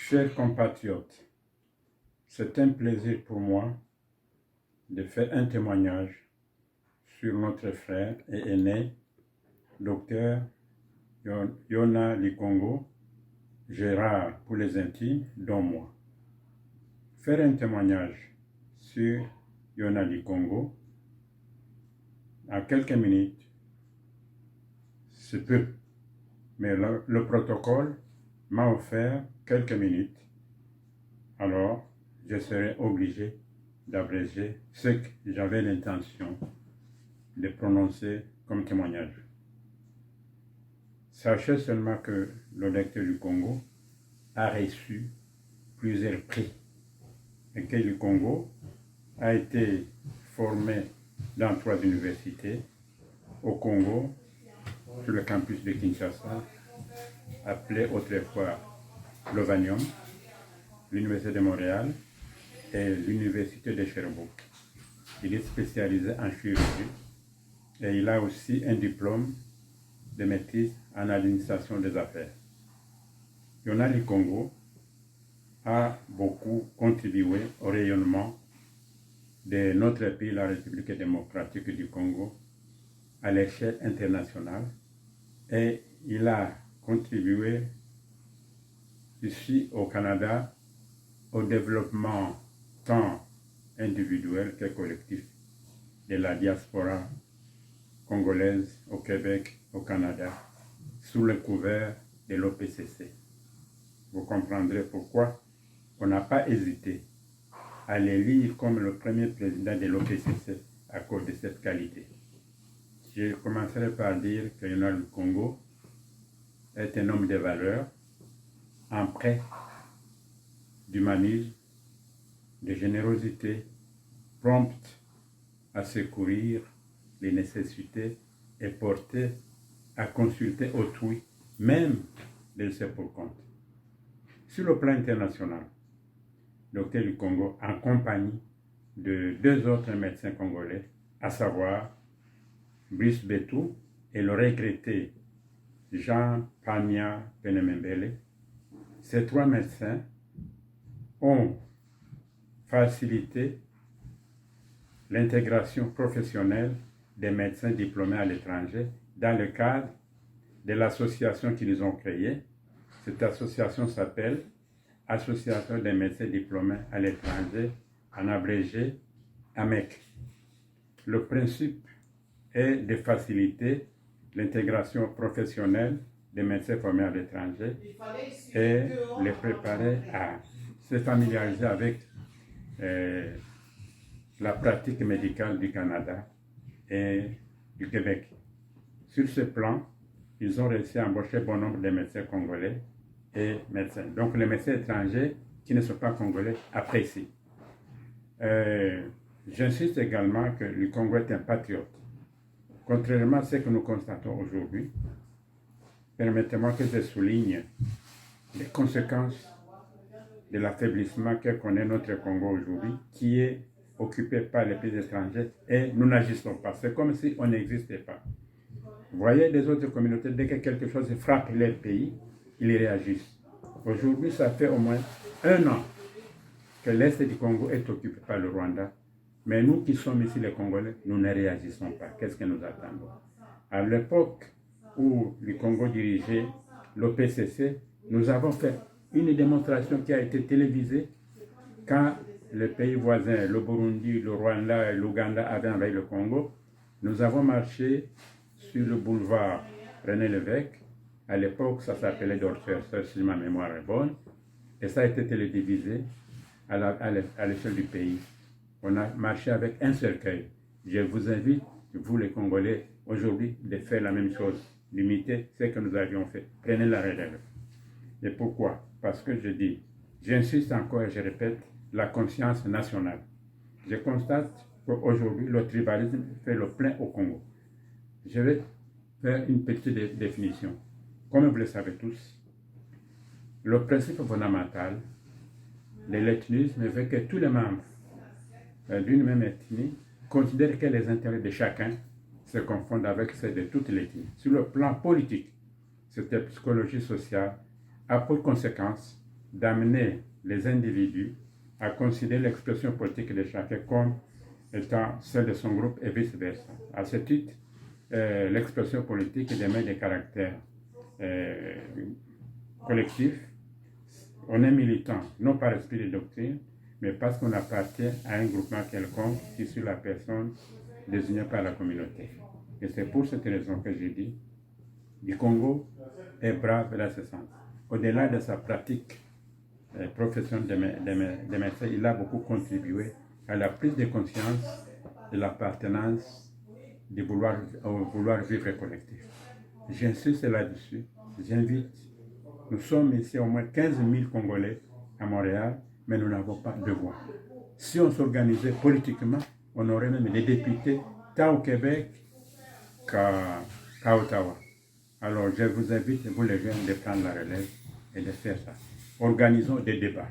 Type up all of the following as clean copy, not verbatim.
Chers compatriotes, c'est un plaisir pour moi de faire un témoignage sur notre frère et aîné, Dr Yona Likongo, Gérard pour les intimes, dont moi. Faire un témoignage sur Yona Likongo en quelques minutes, c'est peu, mais le protocole m'a offert quelques minutes, alors je serai obligé d'abréger ce que j'avais l'intention de prononcer comme témoignage. Sachez seulement que le lecteur du Congo a reçu plusieurs prix et que le Congo a été formé dans 3 universités, au Congo, sur le campus de Kinshasa, appelé autrefois Lovanium, l'Université de Montréal et l'Université de Sherbrooke. Il est spécialisé en chirurgie et il a aussi un diplôme de maîtrise en administration des affaires. Yona Likongo a beaucoup contribué au rayonnement de notre pays, la République démocratique du Congo, à l'échelle internationale, et il a contribué ici au Canada au développement tant individuel que collectif de la diaspora congolaise au Québec, au Canada, sous le couvert de l'OPCC. Vous comprendrez pourquoi on n'a pas hésité à l'élire comme le premier président de l'OPCC à cause de cette qualité. Je commencerai par dire que Yona Likongo est un homme de valeur, empreint d'humanisme, de générosité, prompt à secourir les nécessités et porté à consulter autrui, même de laisser pour compte. Sur le plan international, Dr Likongo, en compagnie de 2 autres médecins congolais, à savoir Brice Betou et le regretté Jean Pamia Penemembele, ces 3 médecins ont facilité l'intégration professionnelle des médecins diplômés à l'étranger dans le cadre de l'association qu'ils ont créée. Cette association s'appelle Association des médecins diplômés à l'étranger, en abrégé AMEC. Le principe est de faciliter l'intégration professionnelle des médecins formés à l'étranger et les préparer à se familiariser avec la pratique médicale du Canada et du Québec. Sur ce plan, ils ont réussi à embaucher bon nombre de médecins congolais et médecins. Donc les médecins étrangers qui ne sont pas congolais apprécient. J'insiste également que le Congo est un patriote. Contrairement à ce que nous constatons aujourd'hui, permettez-moi que je souligne les conséquences de l'affaiblissement que connaît notre Congo aujourd'hui, qui est occupé par les pays étrangers, et nous n'agissons pas. C'est comme si on n'existait pas. Vous voyez, les autres communautés, dès que quelque chose frappe leur pays, ils réagissent. Aujourd'hui, ça fait au moins 1 an que l'Est du Congo est occupé par le Rwanda. Mais nous qui sommes ici les Congolais, nous ne réagissons pas. Qu'est-ce que nous attendons? À l'époque où le Congo dirigeait l'OPCC, nous avons fait une démonstration qui a été télévisée quand les pays voisins, le Burundi, le Rwanda et l'Ouganda avaient envahi le Congo. Nous avons marché sur le boulevard René Lévesque. À l'époque, ça s'appelait Dorchester, si ma mémoire est bonne. Et ça a été télévisé à l'échelle du pays. On a marché avec un cercueil. Je vous invite, vous les Congolais, aujourd'hui, de faire la même chose. D'imiter ce que nous avions fait. Prenez la relève. Et pourquoi? Parce que je dis, j'insiste encore et je répète, la conscience nationale. Je constate qu'aujourd'hui, le tribalisme fait le plein au Congo. Je vais faire une petite définition. Comme vous le savez tous, le principe fondamental de l'ethnisme veut que tous les membres d'une même ethnie considèrent que les intérêts de chacun se confondent avec ceux de toute l'ethnie. Sur le plan politique, cette psychologie sociale a pour conséquence d'amener les individus à considérer l'expression politique de chacun comme étant celle de son groupe et vice-versa. À ce titre, l'expression politique démet des caractères collectifs. On est militant, non par esprit de doctrine, mais parce qu'on appartient à un groupement quelconque qui suit la personne désignée par la communauté. Et c'est pour cette raison que je dis, du Congo est brave dans ce sens. Au-delà de sa pratique professionnelle de médecin, il a beaucoup contribué à la prise de conscience de l'appartenance au vouloir vivre collectif. J'insiste là-dessus, j'invite. Nous sommes ici au moins 15 000 Congolais à Montréal, mais nous n'avons pas de voix. Si on s'organisait politiquement, on aurait même des députés tant au Québec qu'à Ottawa. Alors je vous invite, vous les jeunes, de prendre la relève et de faire ça. Organisons des débats.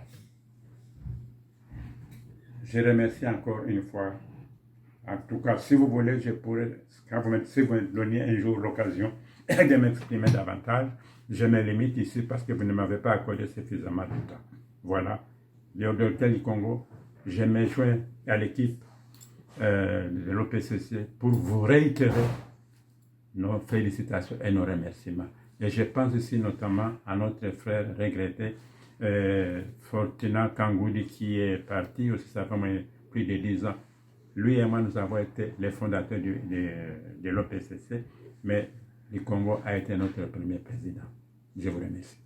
Je remercie encore une fois. En tout cas, si vous voulez, je pourrais, si vous me donniez un jour l'occasion de m'exprimer davantage, je me limite ici parce que vous ne m'avez pas accordé suffisamment de temps. Voilà. Le Docteur du Congo, je me joins à l'équipe de l'OPCC pour vous réitérer nos félicitations et nos remerciements. Et je pense ici notamment à notre frère regretté, Fortuna Kangoudi, qui est parti aussi, ça fait plus de 10 ans. Lui et moi, nous avons été les fondateurs de l'OPCC, mais le Congo a été notre premier président. Je vous remercie.